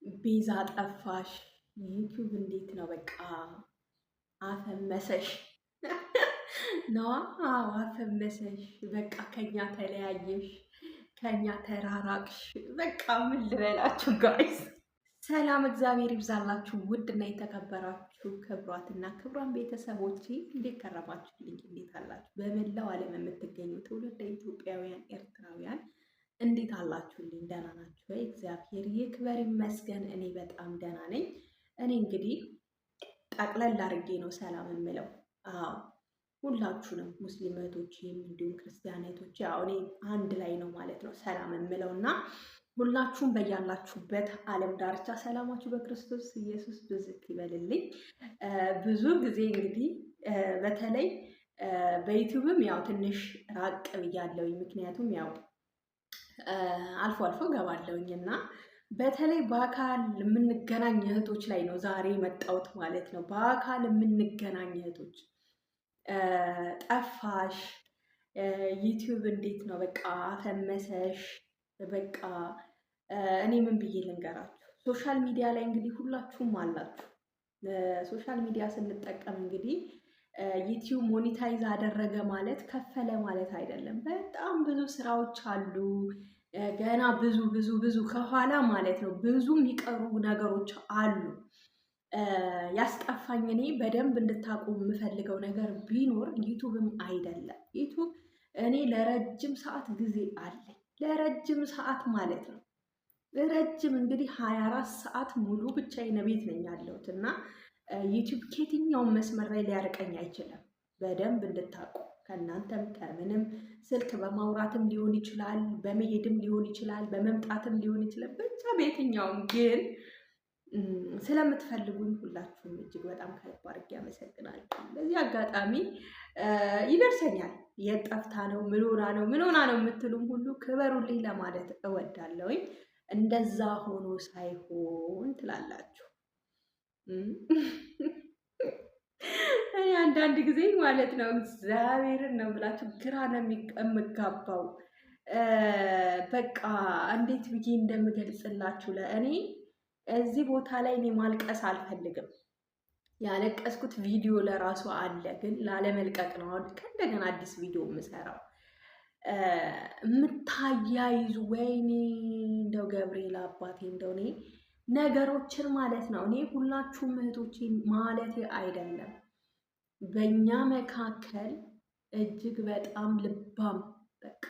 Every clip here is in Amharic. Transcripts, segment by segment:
ቤዛ ጠፋሽ፣ ዩቲዩብ እንዴት ነው? በቃ አፈመሰሽ ነዋ። አዎ አፈመሰሽ። በቃ ከኛ ተለያየሽ፣ ከኛ ተራራቅሽ። በቃ ምን ልበላችሁ ጋይስ። ሰላም እግዚአብሔር ይብዛላችሁ። ውድ እና የተከበራችሁ ክብሯትና ክብሯን ቤተሰቦቼ እንዴት ከረማችሁልኝ? እንዴት አላችሁ? በመላው ዓለም የምትገኙ ትውልደ ኢትዮጵያውያን ኤርትራውያን እንዴት አላችሁልኝ? ደህና ናችሁ ወይ? እግዚአብሔር ይክበር ይመስገን፣ እኔ በጣም ደህና ነኝ። እኔ እንግዲህ ጠቅለል አድርጌ ነው ሰላም የምለው። አዎ ሁላችሁንም ሙስሊም እህቶቼም እንዲሁም ክርስቲያን እህቶቼ፣ ያው እኔ አንድ ላይ ነው ማለት ነው ሰላም የምለው እና ሁላችሁም በያላችሁበት ዓለም ዳርቻ ሰላማችሁ በክርስቶስ ኢየሱስ ብዝት ይበልልኝ። ብዙ ጊዜ እንግዲህ በተለይ በዩቲዩብም ያው ትንሽ ራቅ ብያለሁኝ። ምክንያቱም ያው አልፎ አልፎ ገባለሁኝ እና በተለይ በአካል የምንገናኝ እህቶች ላይ ነው ዛሬ መጣሁት ማለት ነው። በአካል የምንገናኝ እህቶች ጠፋሽ፣ ዩቲዩብ እንዴት ነው? በቃ አፈመሰሽ። በቃ እኔ ምን ብዬ ልንገራችሁ? ሶሻል ሚዲያ ላይ እንግዲህ ሁላችሁም አላችሁ። ሶሻል ሚዲያ ስንጠቀም እንግዲህ ዩቲዩብ ሞኒታይዝ አደረገ ማለት ከፈለ ማለት አይደለም። በጣም ብዙ ስራዎች አሉ ገና ብዙ ብዙ ብዙ ከኋላ ማለት ነው። ብዙ የሚቀሩ ነገሮች አሉ። ያስጠፋኝ እኔ በደንብ እንድታውቁ የምፈልገው ነገር ቢኖር ዩቱብም አይደለም። ዩቱብ እኔ ለረጅም ሰዓት ጊዜ አለኝ፣ ለረጅም ሰዓት ማለት ነው። ረጅም እንግዲህ 24 ሰዓት ሙሉ ብቻዬን ቤት ነኝ ያለሁት እና ዩቱብ ከየትኛውም መስመር ላይ ሊያርቀኝ አይችልም። በደንብ እንድታውቁ ከእናንተም ከምንም ስልክ በማውራትም ሊሆን ይችላል፣ በመሄድም ሊሆን ይችላል፣ በመምጣትም ሊሆን ይችላል። ብቻ በየትኛውም ግን ስለምትፈልጉኝ ሁላችሁም እጅግ በጣም ከልብ አድርጌ አመሰግናለሁ። በዚህ አጋጣሚ ይደርሰኛል የት ጠፍታ ነው ምን ሆና ነው ምን ሆና ነው የምትሉም ሁሉ ክበሩልኝ ለማለት እወዳለሁኝ። እንደዛ ሆኖ ሳይሆን ትላላችሁ። እኔ አንዳንድ ጊዜ ማለት ነው እግዚአብሔርን ነው ብላችሁ ግራ ነው የምጋባው። በቃ እንዴት ብዬ እንደምገልጽላችሁ ለእኔ እዚህ ቦታ ላይ እኔ ማልቀስ አልፈልግም። ያለቀስኩት ቪዲዮ ለራሱ አለ፣ ግን ላለመልቀቅ ነው አሁን ከእንደገና አዲስ ቪዲዮ የምሰራው። የምታያይዙ ወይኔ እንደው ገብርኤል አባቴ እንደው እኔ ነገሮችን ማለት ነው። እኔ ሁላችሁም እህቶቼ ማለቴ አይደለም፣ በእኛ መካከል እጅግ በጣም ልባም በቃ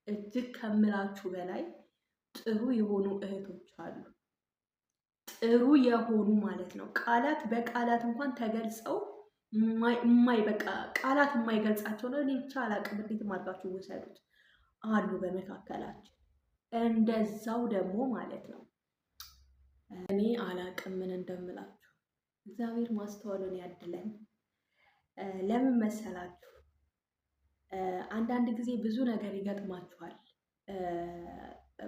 እጅግ ከምላችሁ በላይ ጥሩ የሆኑ እህቶች አሉ። ጥሩ የሆኑ ማለት ነው። ቃላት በቃላት እንኳን ተገልጸው በቃ ቃላት የማይገልጻቸው ነው። እኔ ብቻ አላቅም፣ እንዴት አድርጋችሁ ውሰዱት አሉ በመካከላችን። እንደዛው ደግሞ ማለት ነው እኔ አላቅም ምን እንደምላችሁ። እግዚአብሔር ማስተዋሉን ያድለን። ለምን መሰላችሁ? አንዳንድ ጊዜ ብዙ ነገር ይገጥማችኋል።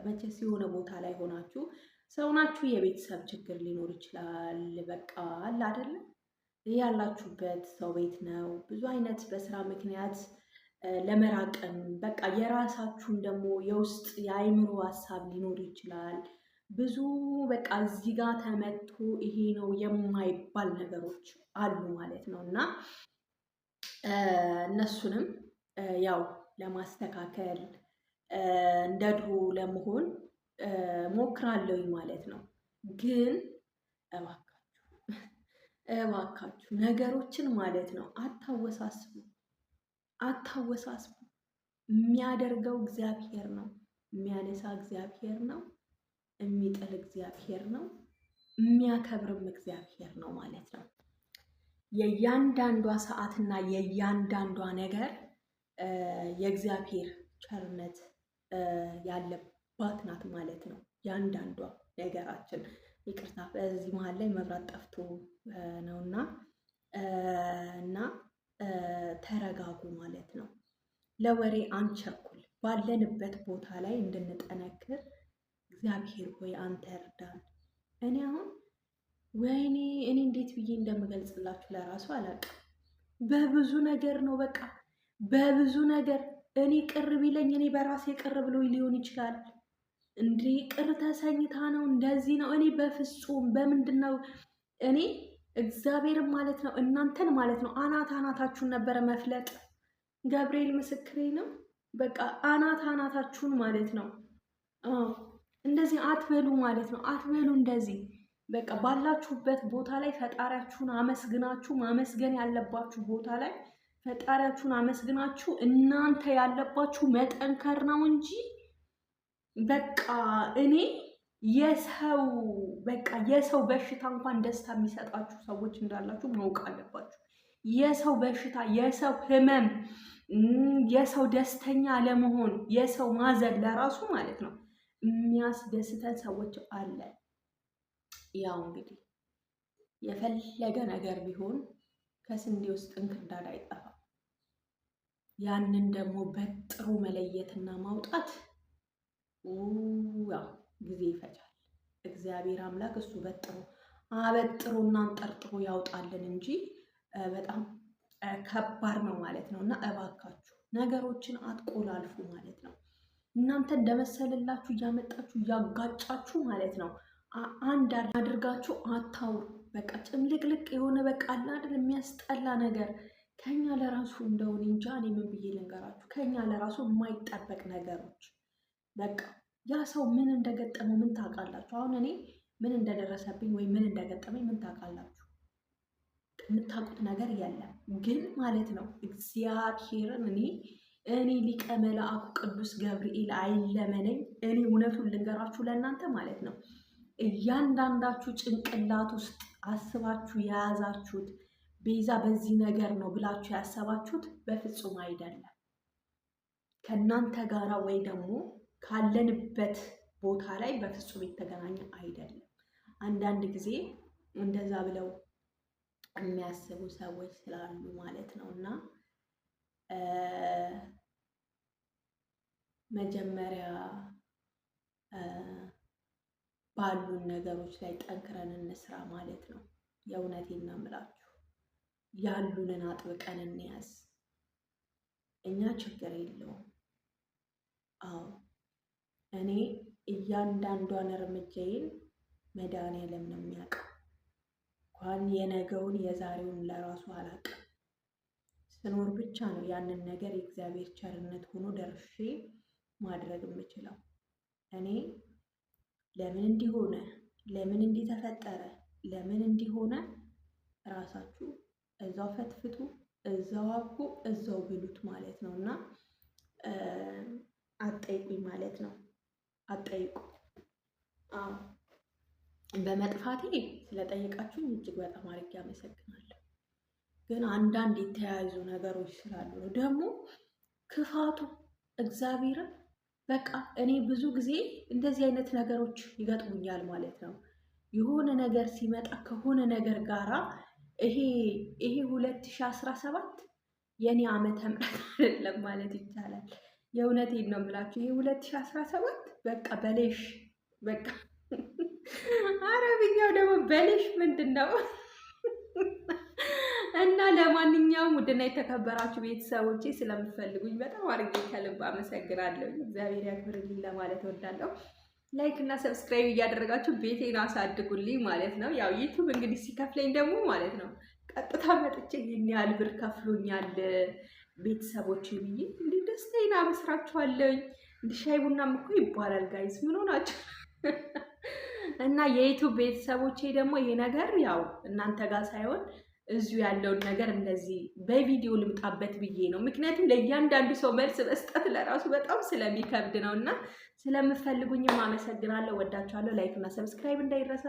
መቼስ የሆነ ቦታ ላይ ሆናችሁ ሰውናችሁ የቤተሰብ ችግር ሊኖር ይችላል። በቃ አለ አይደለም፣ ያላችሁበት ሰው ቤት ነው። ብዙ አይነት በስራ ምክንያት ለመራቅም በቃ የራሳችሁን ደግሞ የውስጥ የአይምሮ ሀሳብ ሊኖር ይችላል። ብዙ በቃ እዚህ ጋር ተመቶ ይሄ ነው የማይባል ነገሮች አሉ ማለት ነው እና እነሱንም ያው ለማስተካከል እንደ ድሮ ለመሆን ሞክራለሁ ማለት ነው። ግን እባካችሁ ነገሮችን ማለት ነው አታወሳስቡ፣ አታወሳስቡ። የሚያደርገው እግዚአብሔር ነው፣ የሚያነሳ እግዚአብሔር ነው፣ የሚጥል እግዚአብሔር ነው፣ የሚያከብርም እግዚአብሔር ነው ማለት ነው። የእያንዳንዷ ሰዓትና የእያንዳንዷ ነገር የእግዚአብሔር ቸርነት ያለባት ናት ማለት ነው። ያንዳንዷ ነገራችን ይቅርታ፣ በዚህ መሀል ላይ መብራት ጠፍቶ ነውና እና ተረጋጉ ማለት ነው። ለወሬ አንቸኩል፣ ባለንበት ቦታ ላይ እንድንጠነክር እግዚአብሔር ሆይ አንተ እርዳን። እኔ አሁን ወይኔ እኔ እንዴት ብዬ እንደምገልጽላችሁ ለራሱ አላውቅም። በብዙ ነገር ነው በቃ በብዙ ነገር እኔ ቅር ቢለኝ እኔ በራሴ ቅር ብሎ ሊሆን ይችላል። እንዲህ ቅር ተሰኝታ ነው እንደዚህ ነው። እኔ በፍጹም በምንድን ነው እኔ እግዚአብሔርን ማለት ነው እናንተን ማለት ነው አናታችሁን ነበረ መፍለጥ። ገብርኤል ምስክሬ ነው። በቃ አናታችሁን ማለት ነው። እንደዚህ አትበሉ ማለት ነው። አትበሉ እንደዚህ በቃ ባላችሁበት ቦታ ላይ ፈጣሪያችሁን አመስግናችሁ፣ ማመስገን ያለባችሁ ቦታ ላይ ፈጣሪያችሁን አመስግናችሁ፣ እናንተ ያለባችሁ መጠንከር ነው እንጂ በቃ እኔ የሰው በሽታ እንኳን ደስታ የሚሰጣችሁ ሰዎች እንዳላችሁ ማወቅ አለባችሁ። የሰው በሽታ፣ የሰው ህመም፣ የሰው ደስተኛ ለመሆን የሰው ማዘን ለራሱ ማለት ነው የሚያስደስተን ሰዎች አለ። ያው እንግዲህ የፈለገ ነገር ቢሆን ከስንዴ ውስጥ እንክርዳድ አይጠፋም። ያንን ደግሞ በጥሩ መለየትና ማውጣት ያው ጊዜ ይፈጃል። እግዚአብሔር አምላክ እሱ አበጥሮና አንጠርጥሮ ያውጣልን እንጂ በጣም ከባድ ነው ማለት ነው። እና እባካችሁ ነገሮችን አትቆላልፉ ማለት ነው። እናንተ እንደመሰለላችሁ እያመጣችሁ እያጋጫችሁ ማለት ነው አንድ አድርጋችሁ አታውሩ። በቃ ጭምልቅልቅ የሆነ በቃ አላድል የሚያስጠላ ነገር ከኛ ለራሱ እንደሆነ እንጃ እኔ ምን ብዬ ልንገራችሁ። ከኛ ለራሱ የማይጠበቅ ነገሮች በቃ ያ ሰው ምን እንደገጠመው ምን ታውቃላችሁ? አሁን እኔ ምን እንደደረሰብኝ ወይ ምን እንደገጠመኝ ምን ታውቃላችሁ? የምታውቁት ነገር የለም። ግን ማለት ነው እግዚአብሔርን እኔ ሊቀ መላእኩ ቅዱስ ገብርኤል አይለመነኝ። እኔ እውነቱን ልንገራችሁ ለእናንተ ማለት ነው እያንዳንዳችሁ ጭንቅላት ውስጥ አስባችሁ የያዛችሁት ቤዛ በዚህ ነገር ነው ብላችሁ ያሰባችሁት በፍጹም አይደለም። ከእናንተ ጋራ ወይ ደግሞ ካለንበት ቦታ ላይ በፍጹም የተገናኘ አይደለም። አንዳንድ ጊዜ እንደዛ ብለው የሚያስቡ ሰዎች ስላሉ ማለት ነው። እና መጀመሪያ ባሉን ነገሮች ላይ ጠንክረን እንስራ ማለት ነው። የእውነቴን ነው የምላችሁ። ያሉንን አጥብቀን እንያዝ። እኛ ችግር የለውም። አዎ እኔ እያንዳንዷን እርምጃዬን መድኃኒዓለም ነው የሚያውቀው። እንኳን የነገውን የዛሬውን ለራሱ አላውቅም። ስኖር ብቻ ነው ያንን ነገር የእግዚአብሔር ቸርነት ሆኖ ደርሼ ማድረግ የምችለው። እኔ ለምን እንዲሆነ፣ ለምን እንዲተፈጠረ፣ ለምን እንዲሆነ ራሳችሁ እዛው ፈትፍቱ፣ እዛው አብቁ፣ እዛው ብሉት ማለት ነው። እና አጠይቁኝ ማለት ነው። አጠይቁ። በመጥፋቴ ስለጠየቃችሁኝ እጅግ በጣም አድርጌ አመሰግናለሁ። ግን አንዳንድ የተያያዙ ነገሮች ስላሉ ነው ደግሞ ክፋቱ እግዚአብሔርን በቃ እኔ ብዙ ጊዜ እንደዚህ አይነት ነገሮች ይገጥሙኛል ማለት ነው። የሆነ ነገር ሲመጣ ከሆነ ነገር ጋራ ይሄ 2017 የኔ ዓመተ ምህረት አይደለም ማለት ይቻላል። የእውነቴን ነው የምላችሁ። ይሄ 2017 በቃ በሌሽ በቃ አረብኛው ደግሞ በሌሽ ምንድን ነው? እና ለማንኛውም ውድና የተከበራችሁ ቤተሰቦቼ ስለምትፈልጉኝ በጣም አድርጌ ከልብ አመሰግናለሁ። እግዚአብሔር ያክብርልኝ ለማለት እወዳለሁ። ላይክ እና ሰብስክራይብ እያደረጋችሁ ቤቴን አሳድጉልኝ ማለት ነው። ያው ዩቲዩብ እንግዲህ ሲከፍለኝ ደግሞ ማለት ነው ቀጥታ መጥቼ ይህን ያህል ብር ከፍሎኛል ቤተሰቦቼ ብዬ እንዲህ ደስታዬን አበስራችኋለሁ። እንዲህ ሻይ ቡናም እኮ ይባላል ጋይስ፣ ምን ሆናችሁ? እና የዩቲዩብ ቤተሰቦቼ ደግሞ ይሄ ነገር ያው እናንተ ጋር ሳይሆን እዚሁ ያለውን ነገር እንደዚህ በቪዲዮ ልምጣበት ብዬ ነው። ምክንያቱም ለእያንዳንዱ ሰው መልስ መስጠት ለራሱ በጣም ስለሚከብድ ነው። እና ስለምፈልጉኝም አመሰግናለሁ። ወዳችኋለሁ። ላይክ እና ሰብስክራይብ እንዳይረሳ።